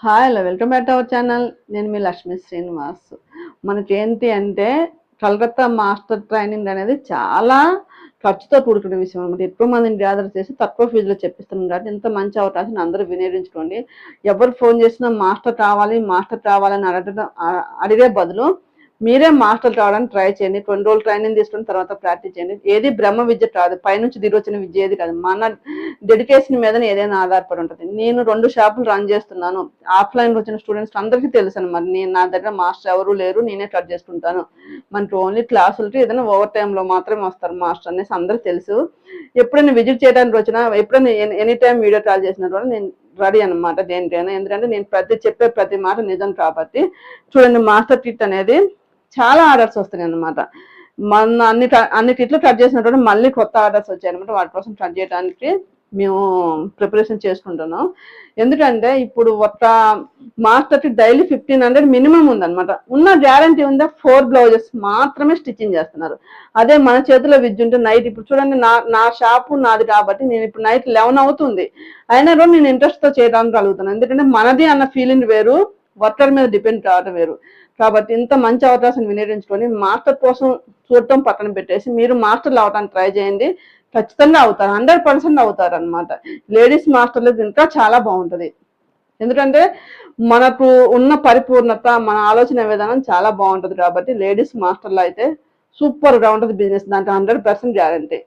Hi hello welcome back to our channel. నేను మీ లక్ష్మీ శ్రీనివాస్. మనకి ఏంటి అంటే కలకత్తా మాస్టర్ ట్రైనింగ్ అనేది చాలా ఖర్చుతో కూడుకునే విషయం అనమాట. ఎక్కువ మందిని గ్యాదర్ చేసి తక్కువ ఫీజులో చెప్పిస్తున్నాం కాబట్టి ఇంత మంచి అవకాశం అందరూ వినియోగించుకోండి. ఎవరు ఫోన్ చేసినా మాస్టర్ కావాలని అడిగే బదులు మీరే మాస్టర్ కావడానికి ట్రై చేయండి. 20 రోజులు ట్రైనింగ్ తీసుకున్న తర్వాత ప్రాక్టీస్ చేయండి. ఏది బ్రహ్మ విద్య కాదు, పైనుంచి దిగి వచ్చిన విద్య ఏది కాదు. మన డెడికేషన్ మీదనే ఏదైనా ఆధారపడి ఉంటుంది. నేను 2 షాపులు రన్ చేస్తున్నాను. ఆఫ్లైన్ వచ్చిన స్టూడెంట్స్ అందరికీ తెలుసు అనమాట. నా దగ్గర మాస్టర్ ఎవరు లేరు, నేనే కట్ చేసుకుంటాను. మనకి ఓన్లీ క్లాసులకి ఏదైనా ఓవర్ టైంలో మాత్రమే వస్తారు మాస్టర్ అనేసి అందరికి తెలుసు. ఎప్పుడైనా విజిట్ చేయడానికి వచ్చినా, ఎప్పుడైనా ఎనీ టైం వీడియో కాల్ చేసినా కూడా నేను రెడీ అనమాట దేనికైనా. ఎందుకంటే నేను చెప్పే ప్రతి మాట నిజం కాబట్టి. చూడండి, మాస్టర్ కిట్ అనేది చాలా ఆర్డర్స్ వస్తున్నాయి అనమాట. మన అన్ని కిట్లు కట్ చేసినప్పుడు మళ్ళీ కొత్త ఆర్డర్స్ వచ్చాయి అనమాట. వాటి కోసం కట్ చేయడానికి మేము ప్రిపరేషన్ చేసుకుంటున్నాం. ఎందుకంటే ఇప్పుడు ఒక మాస్టర్కి డైలీ 1500 మినిమం ఉందన్నమాట. ఉన్న గ్యారంటీ ఉందా 4 బ్లౌజెస్ మాత్రమే స్టిచ్చింగ్ చేస్తున్నారు. అదే మన చేతిలో విద్య ఉంటే నైట్, ఇప్పుడు చూడండి, నా షాపు నాది కాబట్టి నేను ఇప్పుడు నైట్ 11 అవుతుంది, అయినా కూడా నేను ఇంట్రెస్ట్తో చేయడానికి కలుగుతున్నాను. ఎందుకంటే మనది అన్న ఫీలింగ్ వేరు, వర్కర్ మీద డిపెండ్ కావడం వేరు. కాబట్టి ఇంత మంచి అవకాశం వినియోగించుకొని మాస్టర్ కోసం చూడటం పక్కన పెట్టేసి మీరు మాస్టర్లు అవడానికి ట్రై చేయండి. ఖచ్చితంగా అవుతారు, 100% అవుతారు అనమాట. లేడీస్ మాస్టర్లు ఇంకా చాలా బాగుంటుంది. ఎందుకంటే మనకు ఉన్న పరిపూర్ణత, మన ఆలోచన విధానం చాలా బాగుంటుంది. కాబట్టి లేడీస్ మాస్టర్లు అయితే సూపర్గా ఉంటుంది బిజినెస్, దాంట్లో 100% గ్యారంటీ.